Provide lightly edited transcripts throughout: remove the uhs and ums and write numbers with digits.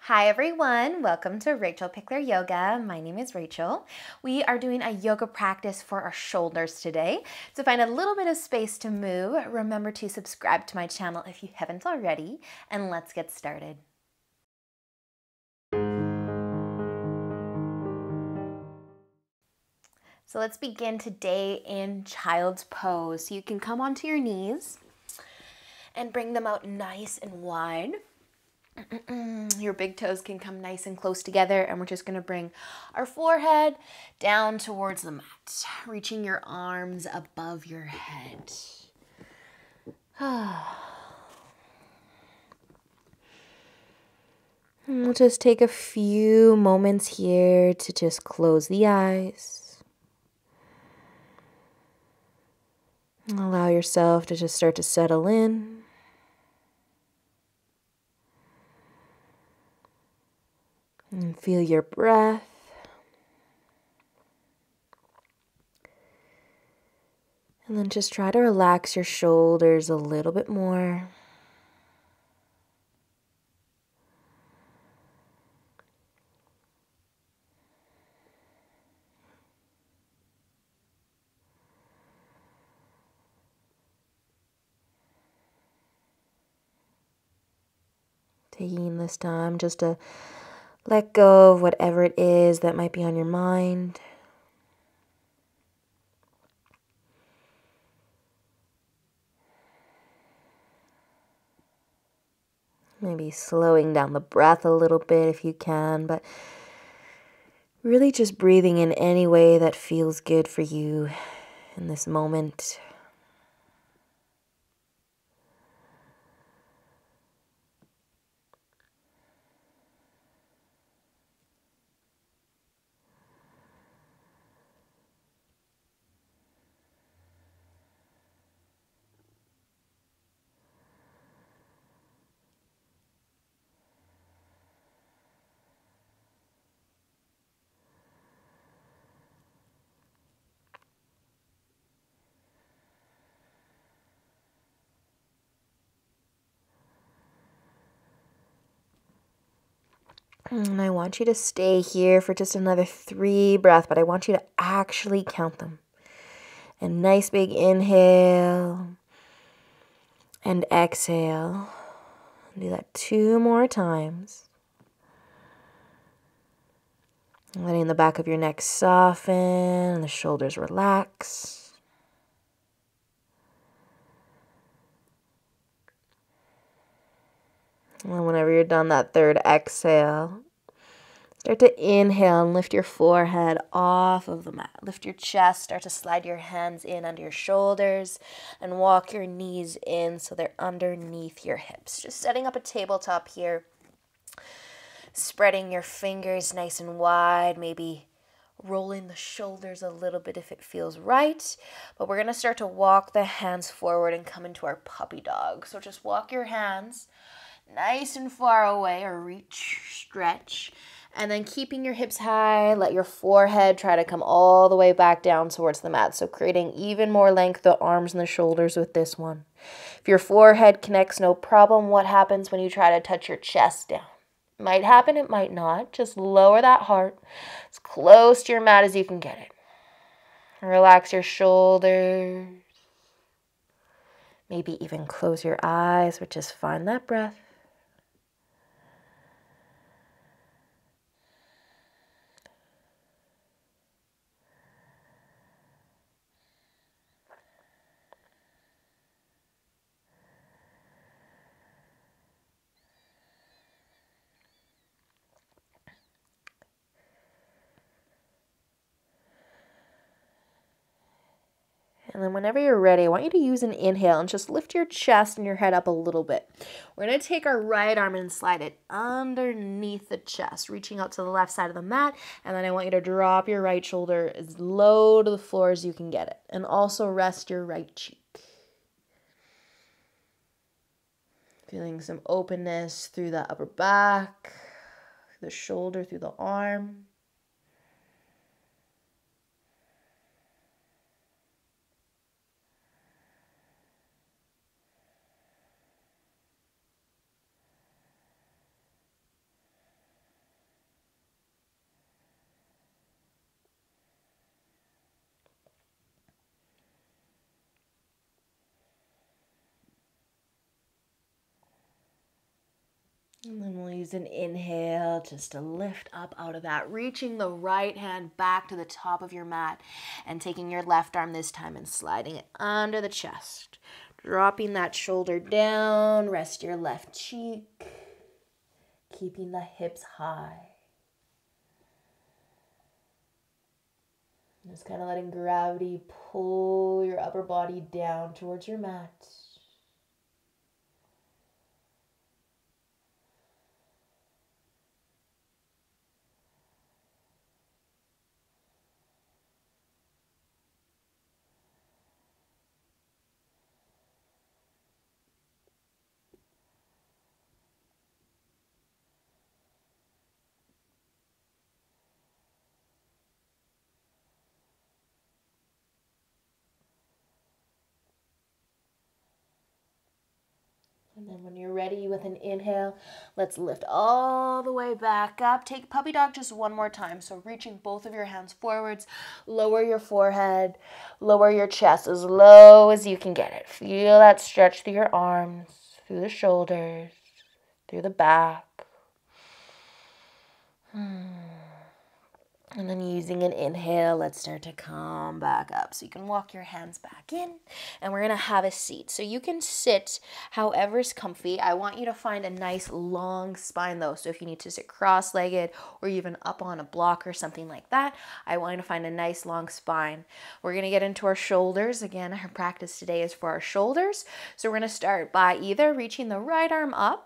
Hi everyone, welcome to Rachel Pichler Yoga. My name is Rachel. We are doing a yoga practice for our shoulders today. To find a little bit of space to move, remember to subscribe to my channel if you haven't already, and let's get started. So let's begin today in child's pose. So you can come onto your knees and bring them out nice and wide. Your big toes can come nice and close together, and we're just going to bring our forehead down towards the mat, reaching your arms above your head. We'll just take a few moments here to just close the eyes. Allow yourself to just start to settle in. And feel your breath. And then just try to relax your shoulders a little bit more. Taking this time just to let go of whatever it is that might be on your mind. Maybe slowing down the breath a little bit if you can, but really just breathing in any way that feels good for you in this moment. And I want you to stay here for just another 3 breaths, but I want you to actually count them. A nice big inhale and exhale. Do that 2 more times. Letting the back of your neck soften and the shoulders relax. And whenever you're done that 3rd exhale, start to inhale and lift your forehead off of the mat. Lift your chest, start to slide your hands in under your shoulders and walk your knees in so they're underneath your hips. Just setting up a tabletop here. Spreading your fingers nice and wide, maybe rolling the shoulders a little bit if it feels right. But we're going to start to walk the hands forward and come into our puppy dog. So just walk your hands nice and far away, or reach, stretch, and then keeping your hips high, let your forehead try to come all the way back down towards the mat. So creating even more length, the arms and the shoulders with this one. If your forehead connects, no problem. What happens when you try to touch your chest down? It might happen, it might not. Just lower that heart as close to your mat as you can get it. Relax your shoulders. Maybe even close your eyes, but just find that breath. And then whenever you're ready, I want you to use an inhale and just lift your chest and your head up a little bit. We're going to take our right arm and slide it underneath the chest, reaching out to the left side of the mat. And then I want you to drop your right shoulder as low to the floor as you can get it. And also rest your right cheek. Feeling some openness through the upper back, the shoulder, through the arm. And then we'll use an inhale just to lift up out of that, reaching the right hand back to the top of your mat and taking your left arm this time and sliding it under the chest. Dropping that shoulder down, rest your left cheek, keeping the hips high. Just kind of letting gravity pull your upper body down towards your mat. And then when you're ready with an inhale, let's lift all the way back up. Take puppy dog just one more time. So reaching both of your hands forwards, lower your forehead, lower your chest as low as you can get it. Feel that stretch through your arms, through the shoulders, through the back. And then using an inhale, let's start to come back up. So you can walk your hands back in, and we're going to have a seat. So you can sit however's comfy. I want you to find a nice long spine though. So if you need to sit cross-legged or even up on a block or something like that, I want you to find a nice long spine. We're going to get into our shoulders. Again, our practice today is for our shoulders. So we're going to start by either reaching the right arm up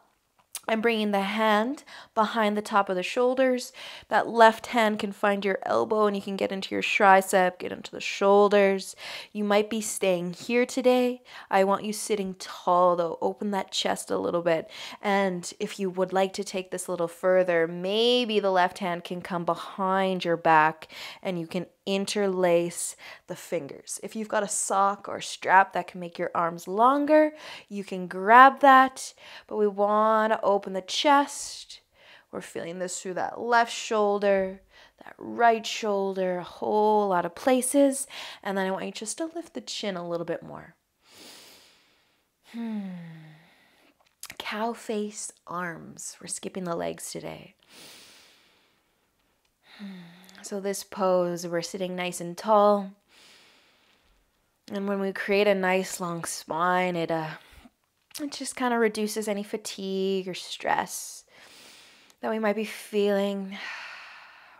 and bringing the hand behind the top of the shoulders. That left hand can find your elbow and you can get into your tricep, get into the shoulders. You might be staying here today. I want you sitting tall though. Open that chest a little bit. And if you would like to take this a little further, maybe the left hand can come behind your back and you can interlace the fingers. If you've got a sock or strap that can make your arms longer, you can grab that. But we want to open the chest. We're feeling this through that left shoulder, that right shoulder, a whole lot of places. And then I want you just to lift the chin a little bit more. Cow face arms. We're skipping the legs today. So this pose, we're sitting nice and tall. And when we create a nice long spine, it just kind of reduces any fatigue or stress that we might be feeling.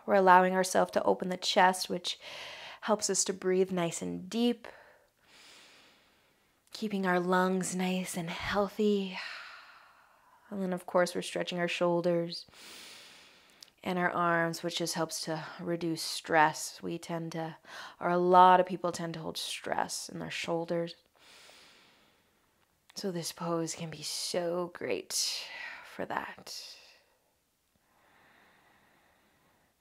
We're allowing ourselves to open the chest, which helps us to breathe nice and deep, keeping our lungs nice and healthy. And then, of course, we're stretching our shoulders and our arms, which just helps to reduce stress. A lot of people tend to hold stress in their shoulders. So this pose can be so great for that.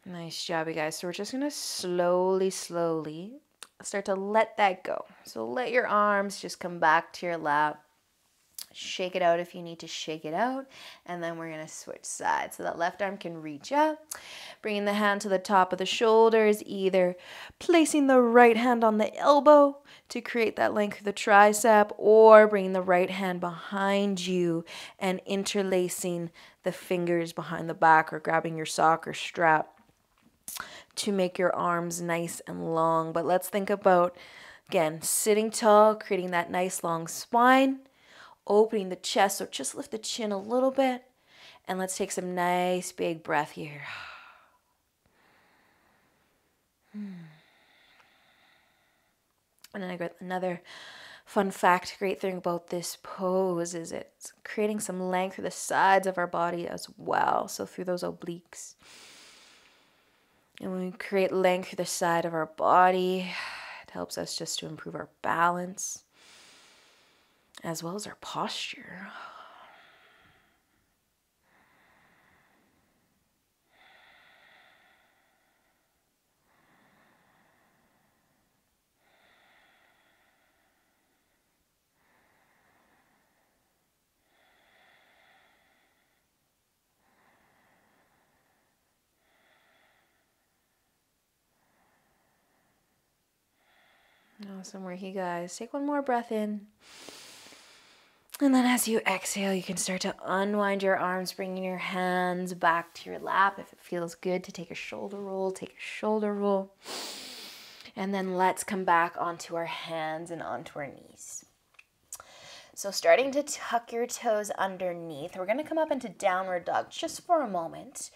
Nice job, you guys. So we're just going to slowly start to let that go. So let your arms just come back to your lap. Shake it out if you need to shake it out. And then we're going to switch sides. So that left arm can reach up. Bringing the hand to the top of the shoulders, either placing the right hand on the elbow to create that length of the tricep, or bringing the right hand behind you and interlacing the fingers behind the back, or grabbing your sock or strap to make your arms nice and long. But let's think about, again, sitting tall, creating that nice long spine, opening the chest, so just lift the chin a little bit, and let's take some nice big breath here. And then I got another fun fact, great thing about this pose is it's creating some length through the sides of our body as well, so through those obliques. And when we create length through the side of our body, it helps us just to improve our balance as well as our posture. Awesome work, you guys. Take one more breath in. And then as you exhale, you can start to unwind your arms, bringing your hands back to your lap. If it feels good to take a shoulder roll, take a shoulder roll. And then let's come back onto our hands and onto our knees. So starting to tuck your toes underneath, we're going to come up into downward dog just for a moment.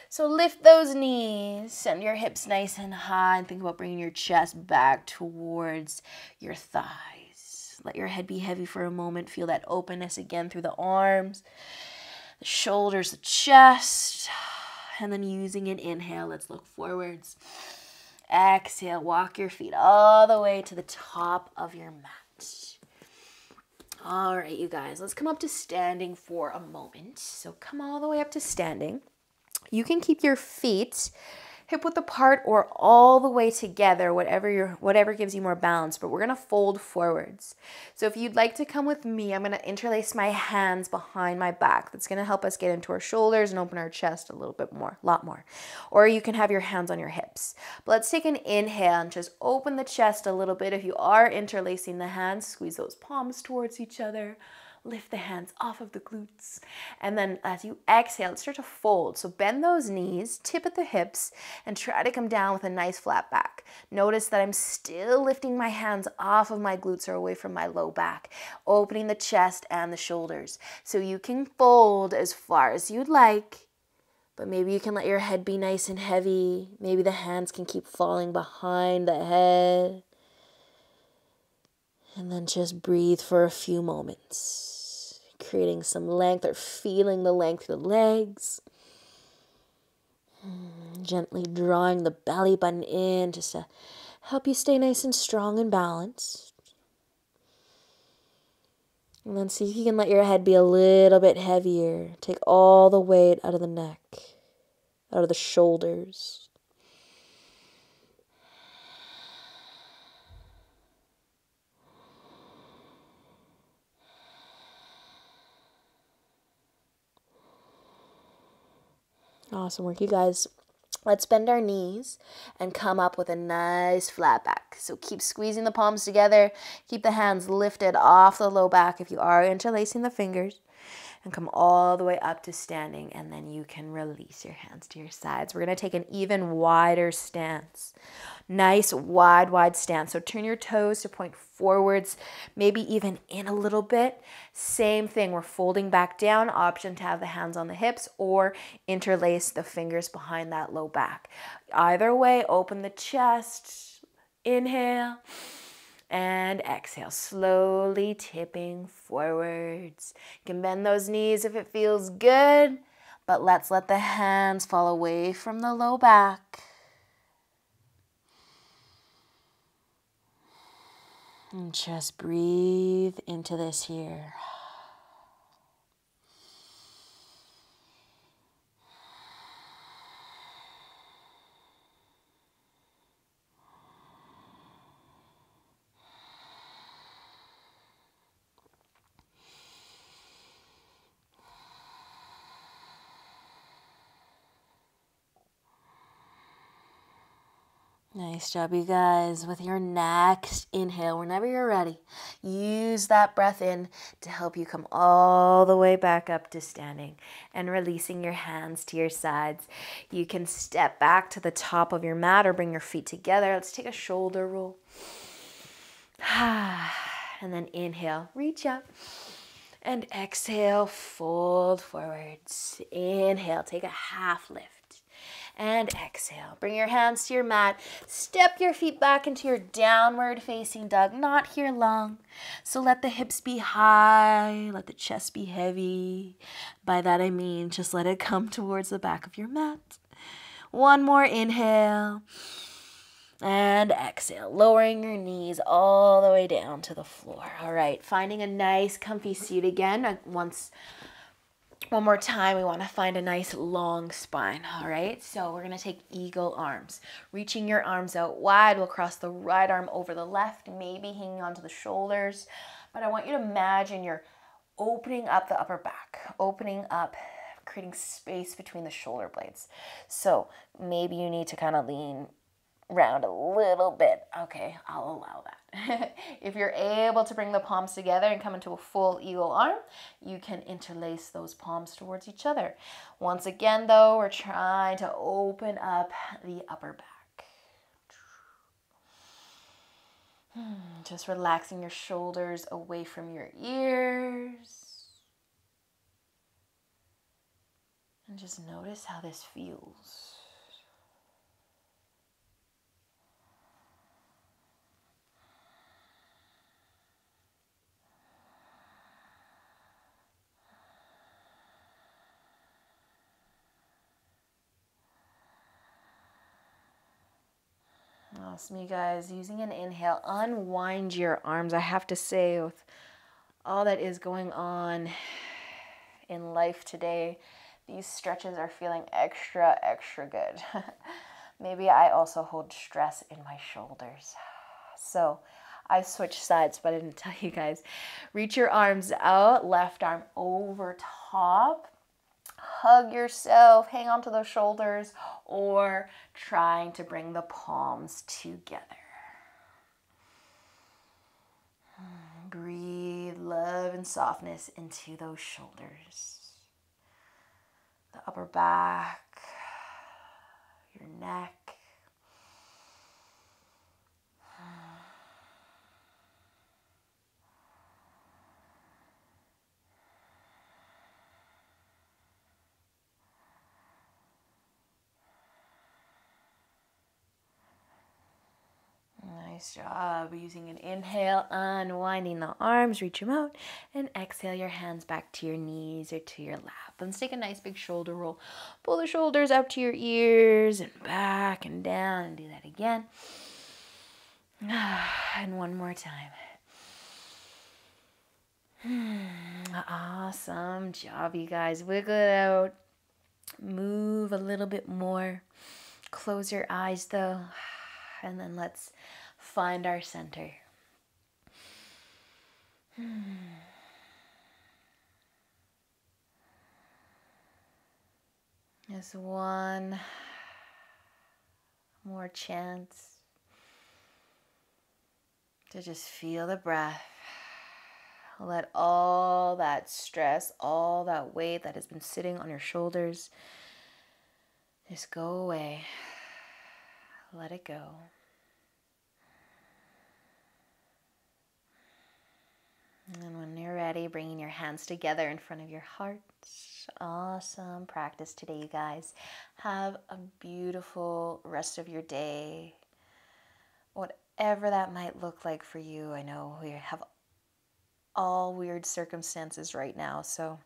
So lift those knees, send your hips nice and high, and think about bringing your chest back towards your thighs. Let your head be heavy for a moment. Feel that openness again through the arms, the shoulders, the chest. And then using an inhale, let's look forwards. Exhale, walk your feet all the way to the top of your mat. All right, you guys, let's come up to standing for a moment. So come all the way up to standing. You can keep your feet hip width apart or all the way together, whatever gives you more balance, but we're going to fold forwards. So if you'd like to come with me, I'm going to interlace my hands behind my back. That's going to help us get into our shoulders and open our chest a lot more. Or you can have your hands on your hips. But let's take an inhale and just open the chest a little bit. If you are interlacing the hands, squeeze those palms towards each other. Lift the hands off of the glutes. And then as you exhale, start to fold. So bend those knees, tip at the hips, and try to come down with a nice flat back. Notice that I'm still lifting my hands off of my glutes or away from my low back, opening the chest and the shoulders. So you can fold as far as you'd like, but maybe you can let your head be nice and heavy. Maybe the hands can keep falling behind the head. And then just breathe for a few moments, creating some length or feeling the length of the legs. Gently drawing the belly button in just to help you stay nice and strong and balanced. And then see if you can let your head be a little bit heavier. Take all the weight out of the neck, out of the shoulders. Awesome work, you guys. Let's bend our knees and come up with a nice flat back. So keep squeezing the palms together. Keep the hands lifted off the low back if you are interlacing the fingers. And come all the way up to standing. And then you can release your hands to your sides. We're going to take an even wider stance. Nice wide stance. So turn your toes to point forwards, maybe even in a little bit. Same thing, we're folding back down. Option to have the hands on the hips or interlace the fingers behind that low back. Either way, open the chest. Inhale. And exhale, slowly tipping forwards. You can bend those knees if it feels good, but let's let the hands fall away from the low back. And just breathe into this here. Nice job, you guys. With your next inhale, whenever you're ready, use that breath in to help you come all the way back up to standing and releasing your hands to your sides. You can step back to the top of your mat or bring your feet together. Let's take a shoulder roll. And then inhale, reach up. And exhale, fold forwards. Inhale, take a half lift. And exhale. Bring your hands to your mat. Step your feet back into your downward facing dog. Not here long. So let the hips be high. Let the chest be heavy. By that I mean just let it come towards the back of your mat. One more inhale. And exhale. Lowering your knees all the way down to the floor. All right. Finding a nice comfy seat again. One more time, we want to find a nice long spine, all right? So we're going to take eagle arms. Reaching your arms out wide, we'll cross the right arm over the left, maybe hanging onto the shoulders. But I want you to imagine you're opening up the upper back, opening up, creating space between the shoulder blades. So maybe you need to kind of lean round a little bit. Okay, I'll allow that. If you're able to bring the palms together and come into a full eagle arm, you can interlace those palms towards each other. Once again, though, we're trying to open up the upper back. Just relaxing your shoulders away from your ears. And just notice how this feels. Awesome, you guys. Using an inhale, unwind your arms. I have to say, with all that is going on in life today, these stretches are feeling extra, extra good. Maybe I also hold stress in my shoulders. So I switched sides, but I didn't tell you guys. Reach your arms out, left arm over top. Hug yourself, hang on to those shoulders, or trying to bring the palms together. Breathe love and softness into those shoulders. The upper back, your neck. Nice job. Using an inhale, unwinding the arms, reach them out, and exhale your hands back to your knees or to your lap. Let's take a nice big shoulder roll. Pull the shoulders out to your ears and back and down, and do that again. And one more time. Awesome job, you guys. Wiggle it out. Move a little bit more. Close your eyes though. And then let's find our center. Just one more chance to just feel the breath. Let all that stress, all that weight that has been sitting on your shoulders just go away. Let it go. And when you're ready, bringing your hands together in front of your heart. Awesome practice today, you guys. Have a beautiful rest of your day. Whatever that might look like for you. I know we have all weird circumstances right now, so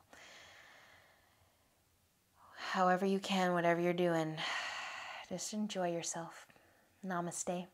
however you can, whatever you're doing, just enjoy yourself. Namaste.